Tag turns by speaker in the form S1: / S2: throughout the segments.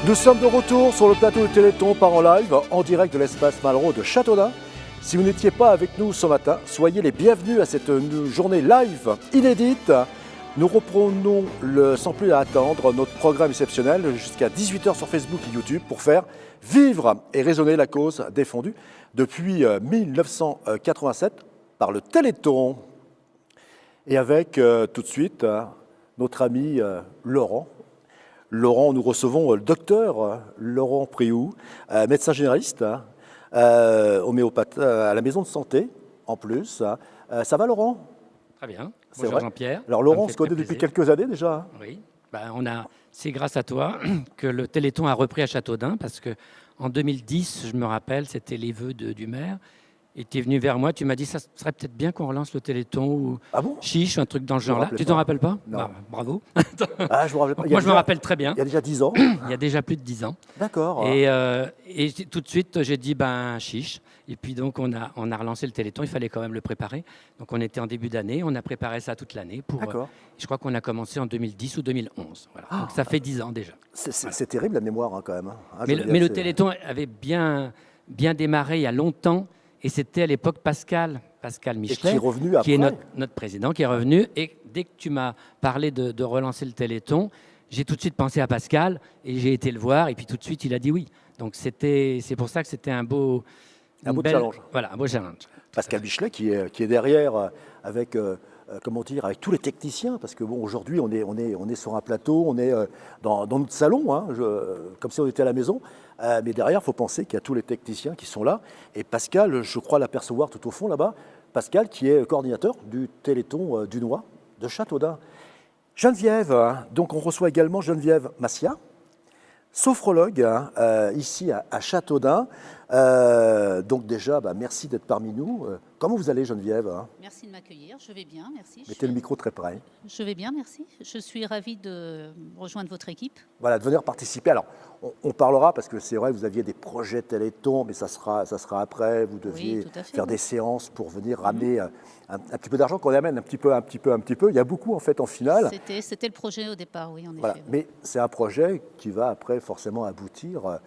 S1: Nous sommes de retour sur le plateau de Téléthon par en live, en direct de l'espace Malraux de Châteaudun. Si vous n'étiez pas avec nous ce matin, soyez les bienvenus à cette journée live inédite. Nous reprenons sans plus attendre notre programme exceptionnel jusqu'à 18 h sur Facebook et YouTube pour faire vivre et résonner la cause défendue depuis 1987 par le Téléthon. Et avec tout de suite notre ami Laurent. Laurent, nous recevons le docteur Laurent Priou, médecin généraliste, homéopathe à la maison de santé en plus. Ça va Laurent?
S2: Très bien. Bonjour Jean-Pierre.
S1: Alors Laurent, on se connaît depuis quelques années déjà.
S2: Oui, c'est grâce à toi que le Téléthon a repris à Châteaudun parce qu'en 2010, je me rappelle, c'était les vœux du maire. Et tu es venu vers moi, tu m'as dit ça serait peut-être bien qu'on relance le Téléthon ou chiche, un truc dans ce genre-là. Tu t'en rappelles pas?
S1: Non.
S2: Bravo.
S1: Ah, je me rappelle pas.
S2: Moi, je me rappelle très bien.
S1: Il y a déjà 10 ans.
S2: Il y a déjà plus de 10 ans.
S1: D'accord.
S2: Et tout de suite, j'ai dit chiche. Et puis donc, on a relancé le Téléthon. Il fallait quand même le préparer. Donc, on était en début d'année. On a préparé ça toute l'année.
S1: D'accord.
S2: Je crois qu'on a commencé en 2010 ou 2011. Voilà. Donc, ça fait 10 ans déjà.
S1: C'est terrible la mémoire quand même.
S2: Mais le Téléthon avait bien démarré il y a longtemps. Et c'était à l'époque Pascal Michelet, qui est notre président, qui est revenu. Et dès que tu m'as parlé de relancer le Téléthon, j'ai tout de suite pensé à Pascal et j'ai été le voir. Et puis tout de suite, il a dit oui. Donc c'est pour ça que c'était un beau
S1: challenge.
S2: Voilà, un beau challenge.
S1: Pascal Michelet qui est derrière avec avec tous les techniciens, parce que bon, aujourd'hui on est sur un plateau, on est dans notre salon, comme si on était à la maison, mais derrière il faut penser qu'il y a tous les techniciens qui sont là, et Pascal, je crois l'apercevoir tout au fond là-bas, Pascal qui est coordinateur du Téléthon dunois de Châteaudun. Geneviève, donc on reçoit également Geneviève Massia, sophrologue ici à Châteaudun. Donc déjà, merci d'être parmi nous. Comment vous allez Geneviève?
S3: Merci de m'accueillir, je vais bien, merci.
S1: Mettez le micro très près.
S3: Je vais bien, merci. Je suis ravie de rejoindre votre équipe.
S1: Voilà, de venir participer. Alors, on parlera, parce que c'est vrai, vous aviez des projets Téléthon, mais ça sera après. Vous deviez faire des séances pour venir ramener un petit peu d'argent qu'on amène un petit peu. Il y a beaucoup en fait en finale.
S3: C'était le projet au départ, oui, en
S1: voilà.
S3: effet.
S1: Mais c'est un projet qui va après forcément aboutir.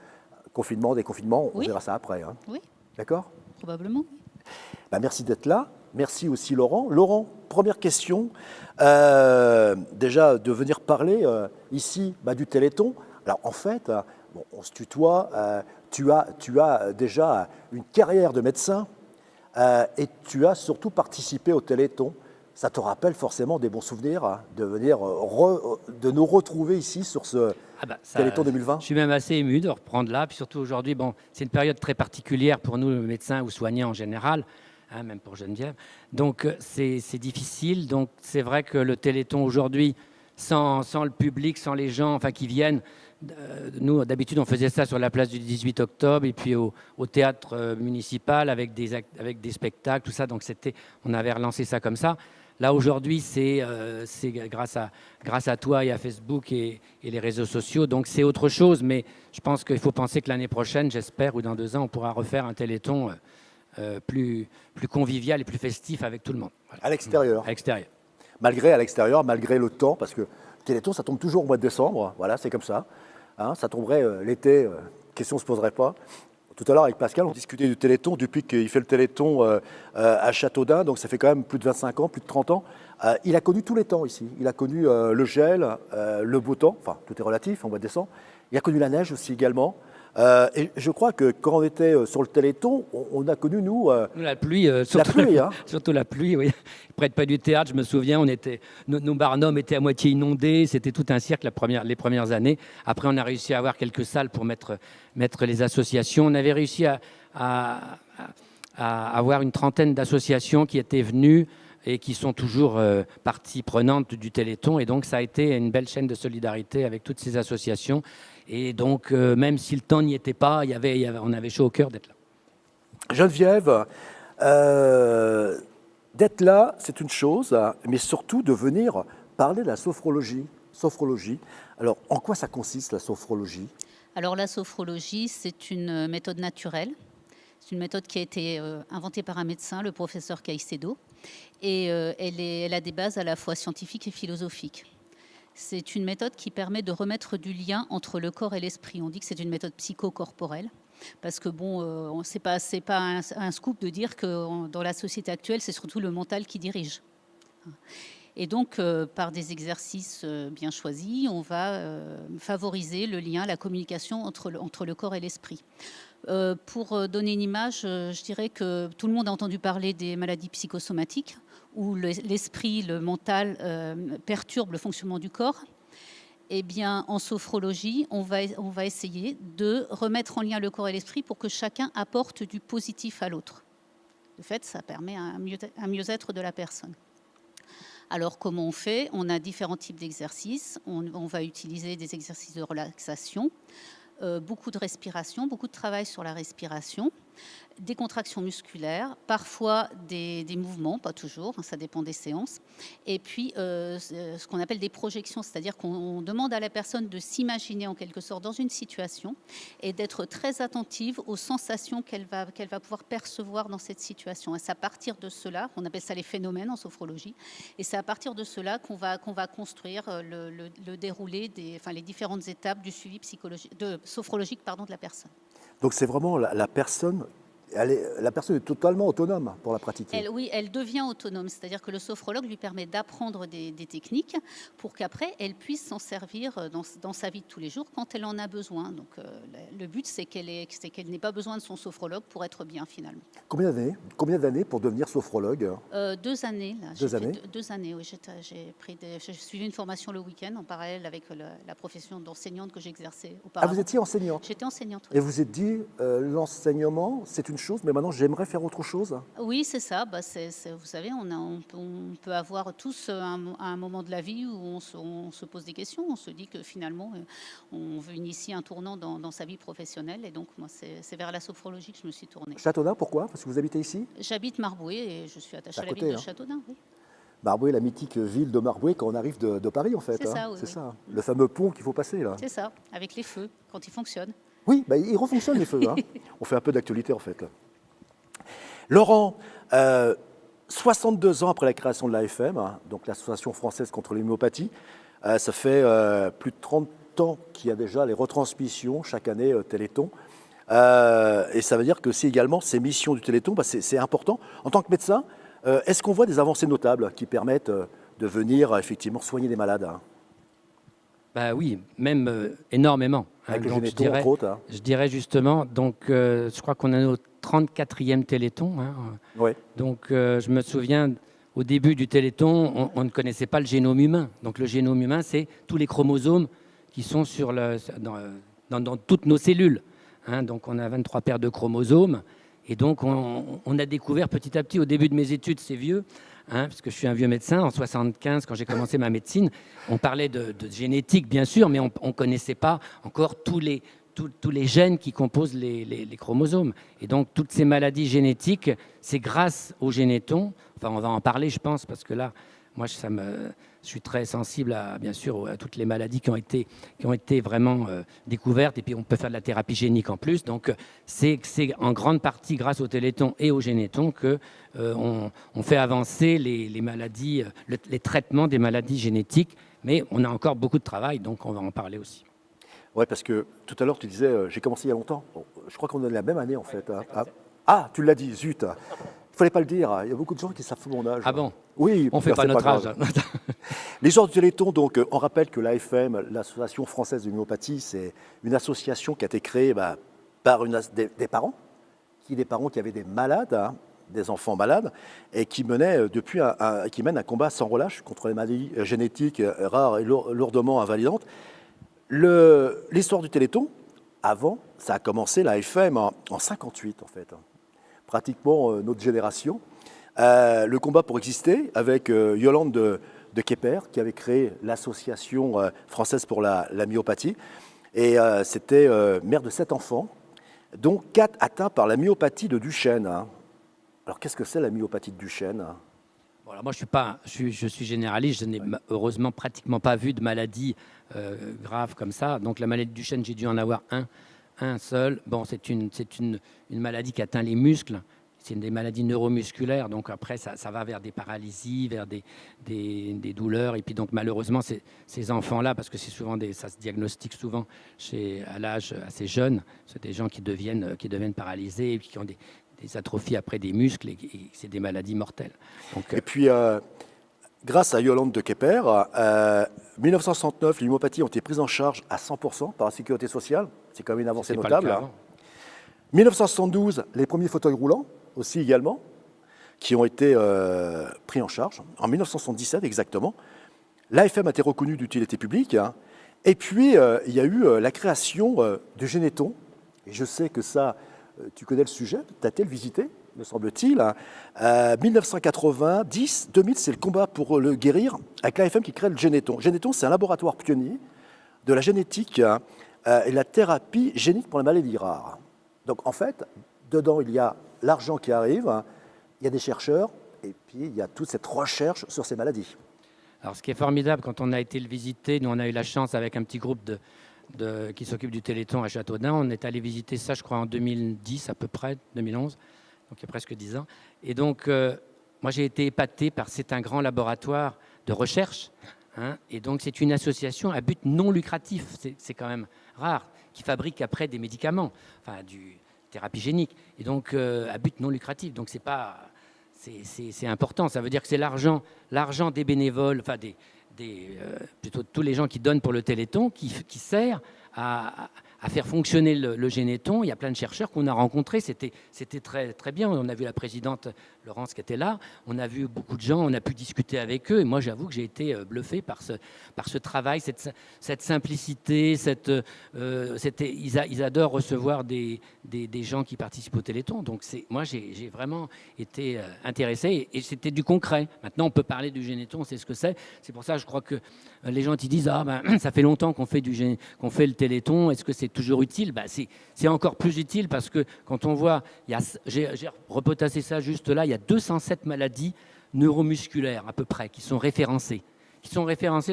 S1: Confinement, déconfinement, on verra ça après.
S3: Oui.
S1: D'accord?
S3: Probablement, oui.
S1: Merci d'être là. Merci aussi Laurent. Laurent, première question. Déjà de venir parler ici du Téléthon. Alors en fait, on se tutoie. Tu as déjà une carrière de médecin et tu as surtout participé au Téléthon. Ça te rappelle forcément des bons souvenirs de venir de nous retrouver ici sur ce Téléthon 2020.
S2: Je suis même assez ému de reprendre là. Puis surtout aujourd'hui, c'est une période très particulière pour nous, médecins ou soignants en général, même pour Geneviève. Donc c'est difficile. Donc c'est vrai que le Téléthon aujourd'hui, sans le public, sans les gens qui viennent, nous d'habitude on faisait ça sur la place du 18 octobre et puis au théâtre municipal avec des spectacles, tout ça. Donc on avait relancé ça comme ça. Là, aujourd'hui, c'est grâce à toi et à Facebook et les réseaux sociaux. Donc, c'est autre chose. Mais je pense qu'il faut penser que l'année prochaine, j'espère, ou dans 2 ans, on pourra refaire un Téléthon plus convivial et plus festif avec tout le monde. Voilà.
S1: À l'extérieur.
S2: À l'extérieur.
S1: Malgré le temps, parce que le Téléthon, ça tombe toujours au mois de décembre. Voilà, c'est comme ça. Ça tomberait l'été, question ne se poserait pas. Tout à l'heure, avec Pascal, on discutait du Téléthon depuis qu'il fait le Téléthon à Châteaudun. Donc, ça fait quand même plus de 25 ans, plus de 30 ans. Il a connu tous les temps ici. Il a connu le gel, le beau temps. Enfin, tout est relatif, en mois de décembre. Il a connu la neige aussi également. Et je crois que quand on était sur le Téléthon, on a connu, nous,
S2: la pluie. Surtout la pluie, oui. Près du théâtre, je me souviens, nos barnums étaient à moitié inondés. C'était tout un cirque les premières années. Après, on a réussi à avoir quelques salles pour mettre les associations. On avait réussi à avoir une trentaine d'associations qui étaient venues et qui sont toujours partie prenante du Téléthon. Et donc, ça a été une belle chaîne de solidarité avec toutes ces associations. Et donc, même si le temps n'y était pas, on avait chaud au cœur d'être là.
S1: Geneviève, d'être là, c'est une chose, mais surtout de venir parler de la sophrologie. Alors, en quoi ça consiste, la sophrologie?
S3: Alors, la sophrologie, c'est une méthode naturelle. C'est une méthode qui a été inventée par un médecin, le professeur Caicedo. Et elle a des bases à la fois scientifiques et philosophiques. C'est une méthode qui permet de remettre du lien entre le corps et l'esprit. On dit que c'est une méthode psychocorporelle. Parce que bon, c'est pas un scoop de dire que dans la société actuelle, c'est surtout le mental qui dirige. Et donc, par des exercices bien choisis, on va favoriser le lien, la communication entre le corps et l'esprit. Pour donner une image, je dirais que tout le monde a entendu parler des maladies psychosomatiques, où l'esprit, le mental perturbe le fonctionnement du corps. Eh bien, en sophrologie, on va essayer de remettre en lien le corps et l'esprit pour que chacun apporte du positif à l'autre. De fait, ça permet un mieux-être de la personne. Alors, comment on fait? On a différents types d'exercices. On va utiliser des exercices de relaxation, beaucoup de respiration, beaucoup de travail sur la respiration, des contractions musculaires, parfois des mouvements, pas toujours, ça dépend des séances, et puis ce qu'on appelle des projections, c'est-à-dire qu'on demande à la personne de s'imaginer en quelque sorte dans une situation et d'être très attentive aux sensations qu'elle va pouvoir percevoir dans cette situation. Et c'est à partir de cela, on appelle ça les phénomènes en sophrologie, et c'est à partir de cela qu'on va construire le déroulé les différentes étapes du suivi sophrologique de la personne.
S1: Donc c'est vraiment la personne, la personne est totalement autonome pour la pratiquer.
S3: Oui, elle devient autonome, c'est-à-dire que le sophrologue lui permet d'apprendre des techniques pour qu'après, elle puisse s'en servir dans sa vie de tous les jours quand elle en a besoin. Donc le but, c'est qu'elle n'ait pas besoin de son sophrologue pour être bien finalement.
S1: Combien d'années pour devenir sophrologue?
S3: 2 années. Là.
S1: 2 années
S3: 2 années, oui. J'ai suivi une formation le week-end en parallèle avec la profession d'enseignante que j'exerçais auparavant.
S1: Ah, vous étiez enseignante?
S3: J'étais enseignante. Oui.
S1: Et vous êtes dit, l'enseignement, c'est une chose, mais maintenant j'aimerais faire autre chose?
S3: Oui, c'est ça. Vous savez, on peut avoir tous un moment de la vie où on se pose des questions. On se dit que finalement, on veut initier un tournant dans sa vie professionnelle. Et donc, moi, c'est vers la sophrologie que je me suis tournée.
S1: Châteaudun, pourquoi? Parce que vous habitez ici?
S3: J'habite Marboué et je suis attachée à la
S1: côté,
S3: ville de Châteaudun. Oui.
S1: Marboué, la mythique ville de Marboué quand on arrive de Paris, en fait.
S3: C'est ça, oui.
S1: C'est ça. Le fameux pont qu'il faut passer, là.
S3: C'est ça, avec les feux, quand ils fonctionnent.
S1: Oui, ils refonctionnent, les feux. On fait un peu d'actualité, en fait. Laurent, 62 ans après la création de l'AFM, donc l'Association française contre l'homéopathie, ça fait plus de 30 ans qu'il y a déjà les retransmissions chaque année Téléthon. Et ça veut dire que c'est également ces missions du Téléthon, c'est important. En tant que médecin, est-ce qu'on voit des avancées notables qui permettent de venir effectivement soigner des malades?
S2: Bah oui, même énormément.
S1: Avec le
S2: Donc,
S1: Généton, entre autres.
S2: Je dirais justement, donc je crois qu'on a notre 34e Téléthon.
S1: Ouais.
S2: Donc je me souviens, au début du Téléthon, on ne connaissait pas le génome humain. Donc le génome humain, c'est tous les chromosomes qui sont dans toutes nos cellules. Donc on a 23 paires de chromosomes. Et donc on a découvert petit à petit, au début de mes études, c'est vieux, parce que je suis un vieux médecin, en 75, quand j'ai commencé ma médecine, on parlait de génétique, bien sûr, mais on ne connaissait pas encore tous les gènes qui composent les chromosomes. Et donc, toutes ces maladies génétiques, c'est grâce au Généton, enfin, on va en parler, je pense, parce que là, moi, je suis très sensible, bien sûr, à toutes les maladies qui ont été vraiment découvertes. Et puis, on peut faire de la thérapie génique en plus. Donc, c'est en grande partie grâce au Téléthon et au Généton qu'on fait avancer les maladies, les traitements des maladies génétiques. Mais on a encore beaucoup de travail, donc on va en parler aussi.
S1: Oui, parce que tout à l'heure, tu disais, j'ai commencé il y a longtemps. Bon, je crois qu'on est la même année, en fait. Ah, tu l'as dit, zut. Il ne fallait pas le dire. Il y a beaucoup de gens qui savent mon âge.
S2: Ah bon?
S1: Oui.
S2: On ne fait pas notre âge.
S1: L'histoire du Téléthon, donc, on rappelle que l'AFM, l'Association française de l'homéopathie, c'est une association qui a été créée par des parents qui avaient des malades, des enfants malades, et qui mènent un combat sans relâche contre les maladies génétiques rares et lourdement invalidantes. L'histoire du Téléthon, avant, ça a commencé l'AFM en 58, en fait. Pratiquement notre génération. Le combat pour exister avec Yolande de Kepper, qui avait créé l'association française pour la myopathie. Et c'était mère de 7 enfants, dont 4 atteints par la myopathie de Duchenne. Alors, qu'est-ce que c'est la myopathie de Duchenne?
S2: Bon, alors moi, je suis généraliste. Je n'ai heureusement pratiquement pas vu de maladie grave comme ça. Donc, la maladie de Duchenne, j'ai dû en avoir un seul. Bon, c'est une maladie qui atteint les muscles, c'est des maladies neuromusculaires, donc après ça va vers des paralysies, vers des douleurs, et puis donc malheureusement ces enfants-là, parce que c'est souvent ça se diagnostique souvent à l'âge assez jeune, c'est des gens qui deviennent paralysés, et puis qui ont des atrophies après des muscles, et c'est des maladies mortelles. Donc,
S1: et puis, grâce à Yolande de Kepper, 1969, les myopathies ont été prises en charge à 100% par la Sécurité sociale. C'est quand même une avancée
S2: c'était pas le
S1: notable.
S2: cas avant.
S1: 1972, les premiers fauteuils roulants aussi également, qui ont été pris en charge. En 1977 exactement, l'AFM a été reconnue d'utilité publique. Hein. Et puis, il y a eu la création de Généton. Et je sais que ça, tu connais le sujet, tu as été le visiter, me semble-t-il. 1990, 2000, c'est le combat pour le guérir, avec l'AFM qui crée le Généton. Généton, c'est un laboratoire pionnier de la génétique et la thérapie génique pour les maladies rares. Donc, en fait, dedans, il y a l'argent qui arrive, il y a des chercheurs, et puis il y a toute cette recherche sur ces maladies.
S2: Alors, ce qui est formidable, quand on a été le visiter, nous, on a eu la chance avec un petit groupe qui s'occupe du Téléthon à Châteaudun. On est allé visiter ça, je crois, en 2010 à peu près, 2011, donc il y a presque 10 ans. Et donc, moi, j'ai été épaté c'est un grand laboratoire de recherche, hein, et donc c'est une association à but non lucratif, c'est quand même rare, qui fabrique après des médicaments, enfin du thérapie génique, et donc à but non lucratif. Donc c'est important. Ça veut dire que c'est l'argent des bénévoles, enfin plutôt tous les gens qui donnent pour le Téléthon, qui sert à faire fonctionner le Généton. Il y a plein de chercheurs qu'on a rencontrés. C'était très, très bien. On a vu la présidente Laurence qui était là. On a vu beaucoup de gens. On a pu discuter avec eux. Et moi, j'avoue que j'ai été bluffé par ce travail, cette simplicité. Ils adorent recevoir des gens qui participent au Téléthon. Donc, moi, j'ai vraiment été intéressé. Et c'était du concret. Maintenant, on peut parler du Généton. On sait ce que c'est. C'est pour ça, je crois que les gens qui disent ça fait longtemps qu'on fait le Téléthon. Est-ce que c'est toujours utile? C'est encore plus utile parce que quand on voit, j'ai repotassé ça juste là, il y a 207 maladies neuromusculaires à peu près qui sont référencées.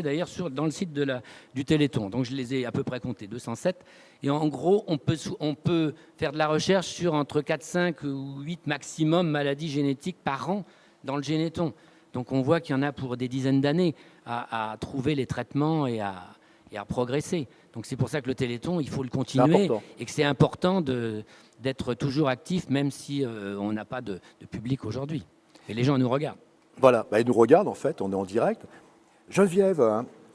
S2: D'ailleurs dans le site du Téléthon. Donc je les ai à peu près comptées, 207. Et en gros, on peut faire de la recherche sur entre 4, 5 ou 8 maximum maladies génétiques par an dans le Généton. Donc on voit qu'il y en a pour des dizaines d'années à trouver les traitements et à progresser. Donc c'est pour ça que le Téléthon, il faut le continuer et que c'est important d'être toujours actif, même si on n'a pas de public aujourd'hui. Et les gens nous regardent.
S1: Voilà, ils nous regardent en fait, on est en direct. Geneviève,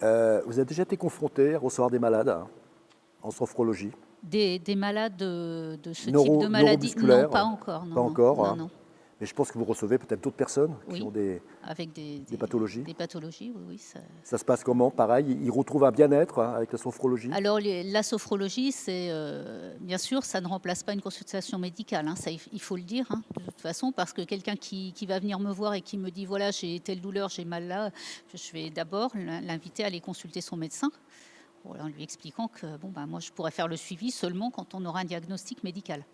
S1: vous avez déjà été confrontée à recevoir des malades en sophrologie?
S3: Des malades de ce type de maladie? Non, pas encore.
S1: Pas encore.
S3: Non.
S1: Mais je pense que vous recevez peut-être d'autres personnes qui ont des pathologies.
S3: Des pathologies, oui.
S1: Ça se passe comment? Pareil, ils retrouvent un bien-être avec la sophrologie?
S3: Alors, la sophrologie, bien sûr, ça ne remplace pas une consultation médicale. Hein, ça, il faut le dire, hein, de toute façon, parce que quelqu'un qui va venir me voir et qui me dit, voilà, j'ai telle douleur, j'ai mal là, je vais d'abord l'inviter à aller consulter son médecin. En lui expliquant que moi, je pourrais faire le suivi seulement quand on aura un diagnostic médical.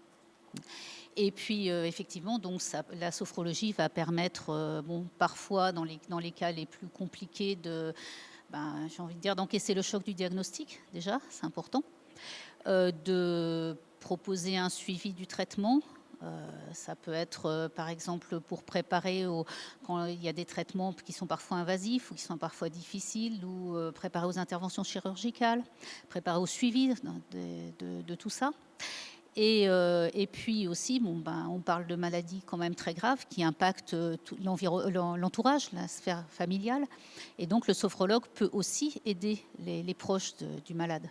S3: Et puis, effectivement, donc la sophrologie va permettre, parfois, dans les cas les plus compliqués, j'ai envie de dire, d'encaisser le choc du diagnostic, déjà, c'est important, de proposer un suivi du traitement. Ça peut être, par exemple, pour préparer quand il y a des traitements qui sont parfois invasifs ou qui sont parfois difficiles, ou préparer aux interventions chirurgicales, préparer au suivi de tout ça. Et puis aussi, on parle de maladies quand même très graves qui impactent l'entourage, la sphère familiale. Et donc, le sophrologue peut aussi aider les proches du malade.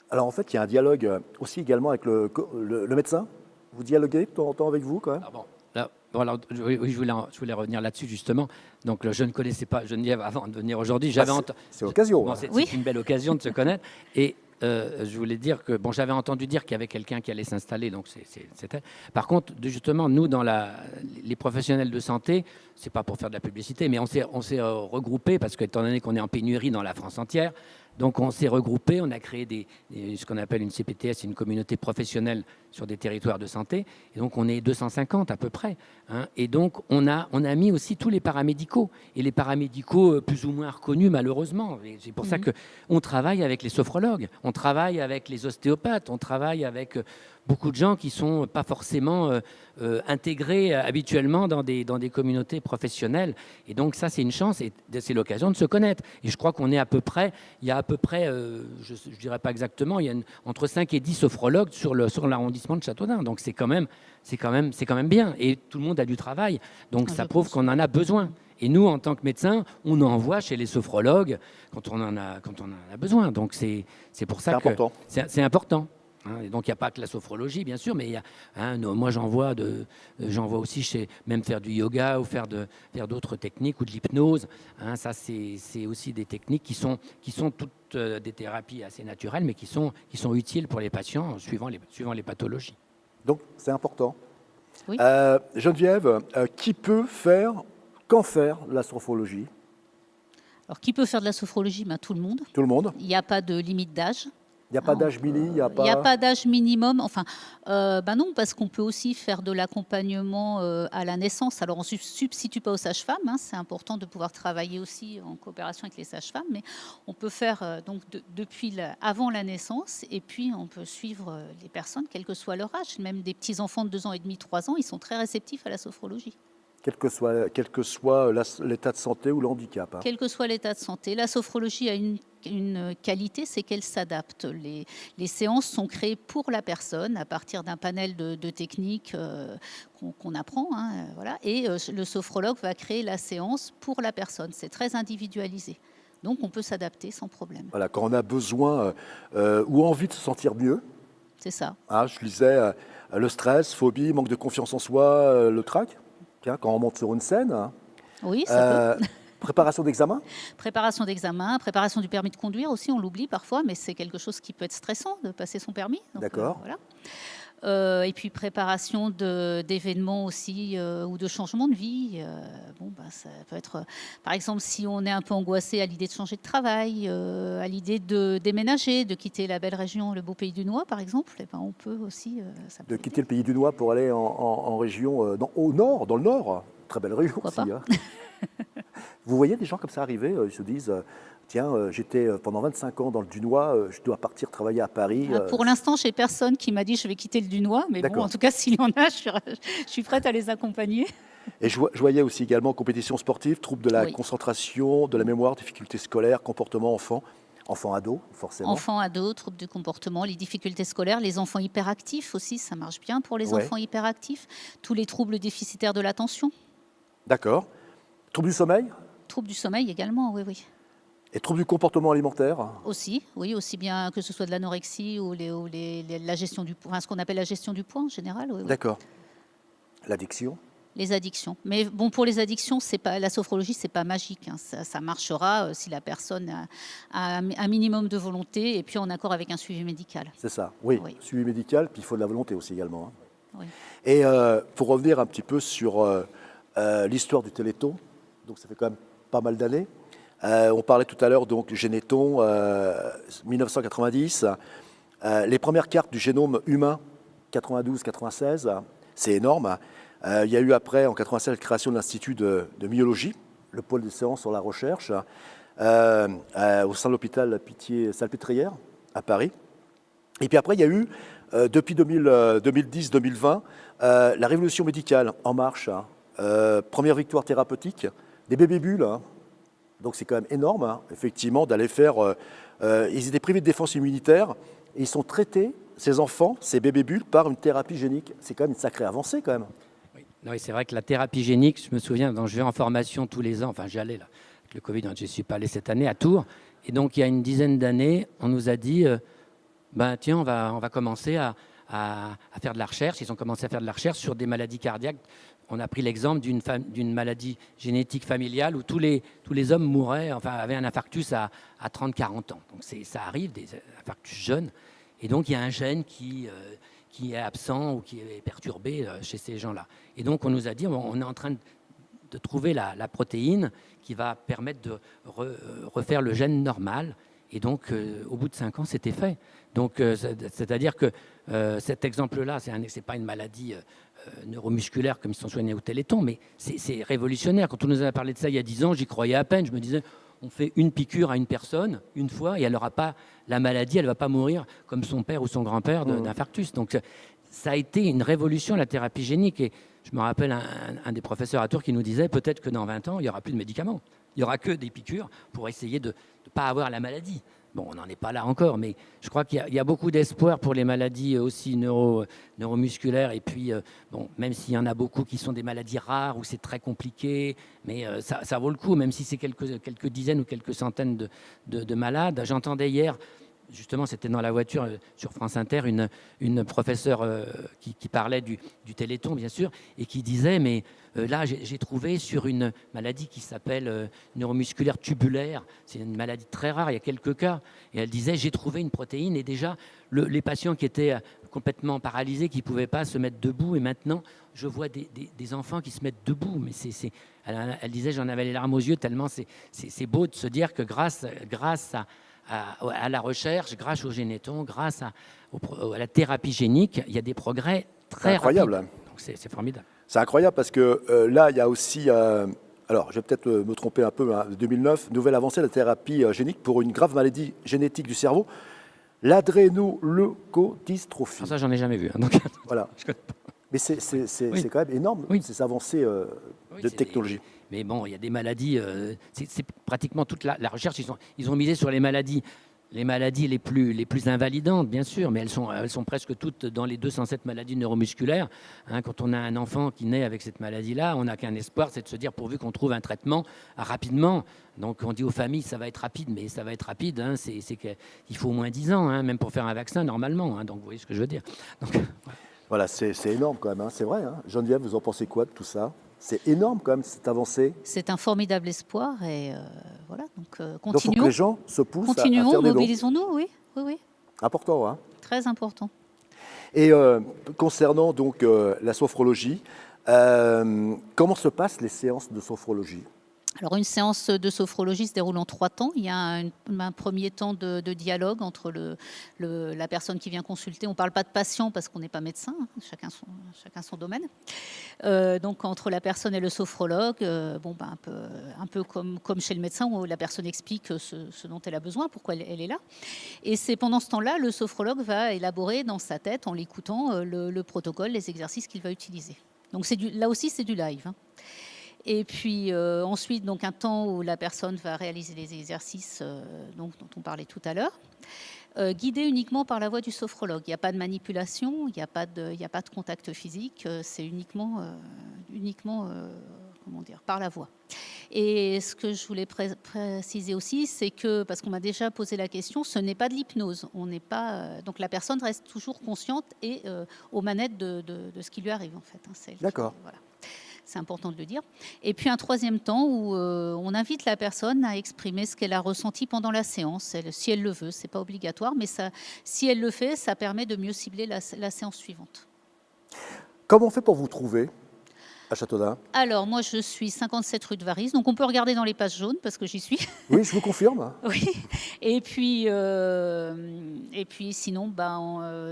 S1: Alors, en fait, il y a un dialogue aussi également avec le médecin. Vous dialoguez de temps en temps avec vous, quand même?
S2: Alors, oui, je voulais revenir là-dessus, justement. Donc, je ne connaissais pas Geneviève avant de venir aujourd'hui.
S1: C'est l'occasion.
S2: C'est une belle occasion de se connaître. Et je voulais dire que, j'avais entendu dire qu'il y avait quelqu'un qui allait s'installer, donc c'était. Par contre, justement, nous, dans les professionnels de santé, c'est pas pour faire de la publicité, mais on s'est regroupés parce qu'étant donné qu'on est en pénurie dans la France entière, donc on s'est regroupés, on a créé ce qu'on appelle une CPTS, une communauté professionnelle sur des territoires de santé, et donc on est 250 à peu près, hein, et donc on a mis aussi tous les paramédicaux, et les paramédicaux plus ou moins reconnus malheureusement, et c'est pour ça qu'on travaille avec les sophrologues, on travaille avec les ostéopathes, on travaille avec beaucoup de gens qui ne sont pas forcément intégrés habituellement dans des communautés professionnelles. Et donc ça, c'est une chance et c'est l'occasion de se connaître. Et je crois qu'on est à peu près, il y a à peu près, je ne dirais pas exactement, il y a entre 5 et 10 sophrologues sur l'arrondissement de Châteaudun. Donc c'est quand même bien. Et tout le monde a du travail. Donc ça prouve qu'on en a besoin. Et nous, en tant que médecins, on envoie chez les sophrologues quand on en a besoin. Donc c'est pour ça que c'est important. Et donc il n'y a pas que la sophrologie, bien sûr, mais il y a, moi j'envoie aussi même faire du yoga ou faire d'autres techniques ou de l'hypnose. Ça c'est aussi des techniques qui sont toutes des thérapies assez naturelles, mais qui sont utiles pour les patients suivant les pathologies.
S1: Donc c'est important.
S3: Oui.
S1: Geneviève, quand faire la sophrologie?
S3: Alors, qui peut faire de la sophrologie? Tout le monde.
S1: Tout le monde.
S3: Il n'y a pas de limite d'âge.
S1: Il n'y a pas d'âge mini, il n'y a
S3: pas d'âge minimum. Enfin, non, parce qu'on peut aussi faire de l'accompagnement à la naissance. Alors, on ne substitue pas aux sages-femmes. C'est important de pouvoir travailler aussi en coopération avec les sages-femmes. Mais on peut faire depuis avant la naissance. Et puis, on peut suivre les personnes, quel que soit leur âge. Même des petits-enfants de 2 ans et demi, 3 ans, ils sont très réceptifs à la sophrologie.
S1: Quel que soit l'état de santé ou le handicap.
S3: Quel que soit l'état de santé. La sophrologie a une qualité, c'est qu'elle s'adapte. Les séances sont créées pour la personne à partir d'un panel de techniques qu'on apprend. Voilà. Et le sophrologue va créer la séance pour la personne. C'est très individualisé. Donc on peut s'adapter sans problème.
S1: Voilà, quand on a besoin ou envie de se sentir mieux.
S3: C'est ça.
S1: Je lisais le stress, phobie, manque de confiance en soi, le trac. Quand on monte sur une scène.
S3: Oui, ça peut.
S1: Préparation d'examen.
S3: Préparation d'examen, préparation du permis de conduire aussi, on l'oublie parfois, mais c'est quelque chose qui peut être stressant de passer son permis.
S1: D'accord.
S3: Voilà. Et puis préparation d'événements aussi ou de changements de vie. Ça peut être, par exemple, si on est un peu angoissé à l'idée de changer de travail, à l'idée de déménager, de quitter la belle région, le beau pays du Noix, par exemple, on peut aussi...
S1: de quitter le pays du Noix pour aller en région au nord, dans le nord. Très belle région aussi. Vous voyez des gens comme ça arriver, ils se disent... Tiens, j'étais pendant 25 ans dans le Dunois, je dois partir travailler à Paris.
S3: Pour l'instant, je n'ai personne qui m'a dit je vais quitter le Dunois, mais bon, en tout cas, s'il y en a, je suis prête à les accompagner.
S1: Et je voyais aussi également compétitions sportives, troubles de la concentration, de la mémoire, difficultés scolaires, comportement enfant-ado, forcément.
S3: Enfant-ado, troubles du comportement, les difficultés scolaires, les enfants hyperactifs aussi, ça marche bien pour les enfants hyperactifs. Tous les troubles déficitaires de l'attention.
S1: D'accord. Troubles du sommeil?
S3: Troubles du sommeil également, oui.
S1: Et troubles du comportement alimentaire?
S3: Aussi, oui, aussi bien que ce soit de l'anorexie ou la gestion du poids, ce qu'on appelle la gestion du poids en général. Oui.
S1: D'accord. L'addiction?
S3: Les addictions. Mais bon, pour les addictions, la sophrologie, c'est pas magique. Ça marchera si la personne a un minimum de volonté et puis en accord avec un suivi médical.
S1: C'est ça, oui. Suivi médical, puis il faut de la volonté aussi également.
S3: Oui.
S1: Et pour revenir un petit peu sur l'histoire du Téléthon, donc ça fait quand même pas mal d'années. On parlait tout à l'heure donc du Généthon 1990. Les premières cartes du génome humain 92-96, c'est énorme. Il y a eu après en 96 la création de l'Institut de myologie, le pôle d'excellence sur la recherche, au sein de l'hôpital Pitié-Salpêtrière à Paris. Et puis après il y a eu depuis 2010-2020 la révolution médicale en marche. Première victoire thérapeutique des bébés bulles. Donc c'est quand même énorme, effectivement, d'aller faire... ils étaient privés de défense immunitaire et ils sont traités, ces enfants, ces bébés bulles, par une thérapie génique. C'est quand même une sacrée avancée, quand même.
S2: Oui, c'est vrai que la thérapie génique, je me souviens, je vais en formation tous les ans, enfin j'allais là, avec le Covid, je ne suis pas allé cette année à Tours. Et donc il y a une dizaine d'années, on nous a dit, tiens, on va commencer à faire de la recherche. Ils ont commencé à faire de la recherche sur des maladies cardiaques. On a pris l'exemple d'une maladie génétique familiale où tous les hommes mouraient, avaient un infarctus à 30-40 ans. Donc ça arrive, des infarctus jeunes. Et donc il y a un gène qui est absent ou qui est perturbé chez ces gens-là. Et donc on nous a dit, on est en train de trouver la protéine qui va permettre de refaire le gène normal. Et donc au bout de 5 ans, c'était fait. Donc c'est-à-dire que cet exemple-là, c'est pas une maladie neuromusculaire comme ils sont soignés au Téléthon, mais c'est révolutionnaire. Quand on nous a parlé de ça il y a 10 ans, j'y croyais à peine. Je me disais, on fait une piqûre à une personne, une fois, et elle n'aura pas la maladie, elle ne va pas mourir comme son père ou son grand-père d'infarctus. Donc ça a été une révolution, la thérapie génique. Et je me rappelle un des professeurs à Tours qui nous disait peut-être que dans 20 ans, il n'y aura plus de médicaments. Il n'y aura que des piqûres pour essayer de ne pas avoir la maladie. Bon, on n'en est pas là encore, mais je crois qu'il y a beaucoup d'espoir pour les maladies aussi neuromusculaires. Et puis, bon, même s'il y en a beaucoup qui sont des maladies rares où c'est très compliqué, mais ça vaut le coup, même si c'est quelques dizaines ou quelques centaines de malades. J'entendais hier, justement, c'était dans la voiture sur France Inter, une professeure qui parlait du Téléthon, bien sûr, et qui disait, mais là, j'ai trouvé sur une maladie qui s'appelle neuromusculaire tubulaire, c'est une maladie très rare, il y a quelques cas, et elle disait, j'ai trouvé une protéine, et déjà, les patients qui étaient complètement paralysés, qui ne pouvaient pas se mettre debout, et maintenant, je vois des enfants qui se mettent debout, mais elle disait, j'en avais les larmes aux yeux, tellement c'est beau de se dire que grâce à la recherche, grâce au généton, grâce à la thérapie génique, il y a des progrès très
S1: incroyable.
S2: rapides. Donc c'est formidable.
S1: C'est incroyable parce que là, il y a aussi, alors je vais peut-être me tromper un peu, hein, 2009, nouvelle avancée de la thérapie génique pour une grave maladie génétique du cerveau, l'adrénoleucodystrophie.
S2: Alors ça, j'en ai jamais vu. Hein, donc,
S1: voilà. Mais c'est quand même énorme, ces avancées de technologie.
S2: Mais bon, il y a des maladies, c'est pratiquement toute la recherche, ils ont misé sur les maladies les plus invalidantes, bien sûr, mais elles sont presque toutes dans les 207 maladies neuromusculaires. Hein, quand on a un enfant qui naît avec cette maladie-là, on n'a qu'un espoir, c'est de se dire pourvu qu'on trouve un traitement rapidement. Donc on dit aux familles, ça va être rapide, mais ça va être rapide, hein, c'est qu'il faut au moins 10 ans, hein, même pour faire un vaccin normalement. Hein, donc vous voyez ce que je veux dire. Donc,
S1: voilà, c'est énorme quand même, hein, c'est vrai. Hein. Geneviève, vous en pensez quoi de tout ça ? C'est énorme quand même, cette avancée.
S3: C'est un formidable espoir et voilà, donc
S1: Donc il faut
S3: continuons.
S1: que les gens se poussent à faire
S3: Continuons,
S1: des dons.
S3: mobilisons-nous, oui, oui, oui.
S1: Important, hein.
S3: Très important.
S1: Et concernant donc la sophrologie, comment se passent les séances de sophrologie ?
S3: Alors une séance de sophrologie se déroule en 3 temps. Il y a un premier temps de dialogue entre la personne qui vient consulter. On ne parle pas de patient parce qu'on n'est pas médecin, hein, chacun son domaine. Donc entre la personne et le sophrologue, un peu comme chez le médecin où la personne explique ce dont elle a besoin, pourquoi elle est là. Et c'est pendant ce temps-là, le sophrologue va élaborer dans sa tête, en l'écoutant, le protocole, les exercices qu'il va utiliser. Donc là aussi, c'est du live. Hein. Et puis ensuite, donc un temps où la personne va réaliser les exercices dont on parlait tout à l'heure, guidé uniquement par la voix du sophrologue. Il n'y a pas de manipulation, il n'y a pas de contact physique, c'est uniquement par la voix. Et ce que je voulais préciser aussi, c'est que, parce qu'on m'a déjà posé la question, ce n'est pas de l'hypnose. On n'est pas, donc la personne reste toujours consciente et aux manettes de ce qui lui arrive en fait. Hein,
S1: d'accord.
S3: Voilà. C'est important de le dire. Et puis un troisième temps où on invite la personne à exprimer ce qu'elle a ressenti pendant la séance, si elle le veut. Ce n'est pas obligatoire, mais si elle le fait, ça permet de mieux cibler la séance suivante.
S1: Comment on fait pour vous trouver à Châteaudun ?
S3: Alors, moi, je suis 57 rue de Varise, donc on peut regarder dans les pages jaunes, parce que j'y suis.
S1: Oui, je vous confirme.
S3: Oui. Et puis sinon,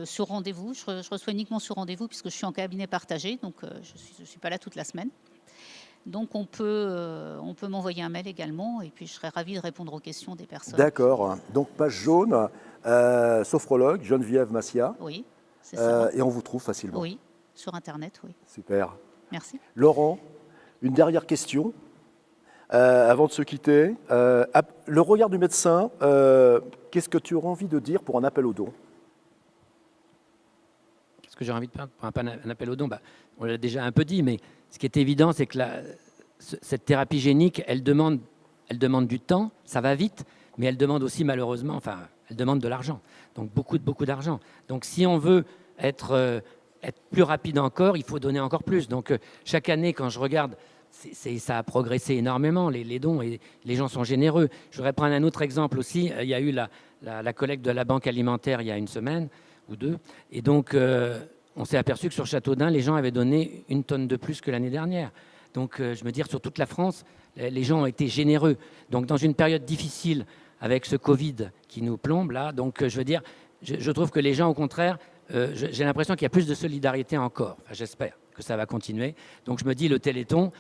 S3: sur rendez-vous, je reçois uniquement sur rendez-vous, puisque je suis en cabinet partagé, donc je ne suis pas là toute la semaine. Donc on peut m'envoyer un mail également, et puis je serai ravie de répondre aux questions des personnes.
S1: D'accord. Donc page jaune, sophrologue, Geneviève Massia.
S3: Oui, c'est ça.
S1: Et on vous trouve facilement.
S3: Oui, sur Internet, oui.
S1: Super.
S3: Merci.
S1: Laurent, une dernière question avant de se quitter. Le regard du médecin, qu'est-ce que tu auras envie de dire pour un appel au don ?
S2: Ce que j'ai envie de faire pour un appel au don, on l'a déjà un peu dit, mais ce qui est évident, c'est que cette thérapie génique, elle demande du temps, ça va vite, mais elle demande aussi malheureusement, elle demande de l'argent, donc beaucoup d'argent. Donc si on veut être plus rapide encore, il faut donner encore plus. Donc chaque année, quand je regarde, ça a progressé énormément, les dons, et les gens sont généreux. Je voudrais prendre un autre exemple aussi. Il y a eu la collecte de la Banque alimentaire il y a une semaine ou deux, et donc on s'est aperçu que sur Châteaudun, les gens avaient donné 1 tonne de plus que l'année dernière. Donc je me dis, sur toute la France, les gens ont été généreux. Donc dans une période difficile, avec ce Covid qui nous plombe là, donc je veux dire, je trouve que les gens, au contraire, j'ai l'impression qu'il y a plus de solidarité encore, j'espère. que ça va continuer. Donc je me dis, le Téléthon,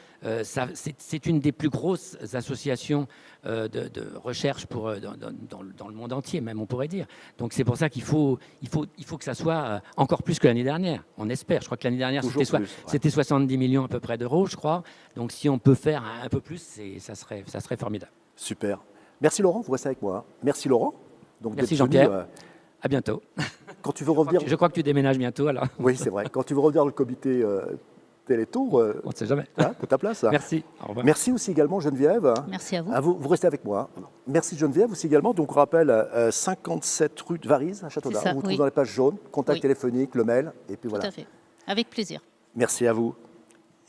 S2: c'est une des plus grosses associations de recherche dans le monde entier, même on pourrait dire. Donc c'est pour ça qu'il faut que ça soit encore plus que l'année dernière. On espère. Je crois que l'année dernière, c'était 70 millions à peu près d'euros, je crois. Donc si on peut faire un peu plus, ça serait formidable.
S1: Super. Merci Laurent, vous restez avec moi. Merci Laurent. Donc,
S2: merci Jean-Pierre. À bientôt.
S1: Quand tu veux revenir...
S2: Je crois que tu déménages bientôt alors.
S1: Oui, c'est vrai. Quand tu veux revenir dans le comité Téléthon,
S2: on ne sait jamais.
S1: Hein, ta place.
S2: Merci. Au revoir.
S1: Merci aussi également Geneviève.
S3: Merci à vous.
S1: Vous restez avec moi. Merci Geneviève aussi également. Donc on rappelle 57 rue de Varise à Châteaudun. On vous trouve dans les pages jaunes, contact téléphonique, le mail et puis voilà.
S3: Tout à fait. Avec plaisir.
S1: Merci à vous.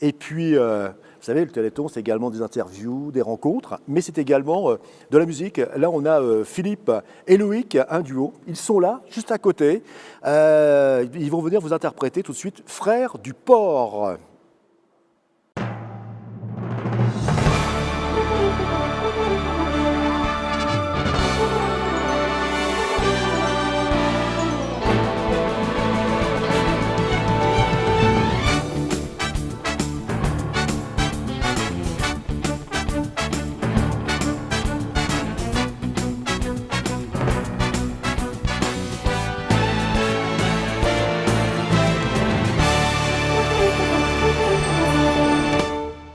S1: Et puis, vous savez, le Téléthon, c'est également des interviews, des rencontres, mais c'est également de la musique. Là, on a Philippe et Loïc, un duo. Ils sont là, juste à côté. Ils vont venir vous interpréter tout de suite « Frères du Port ».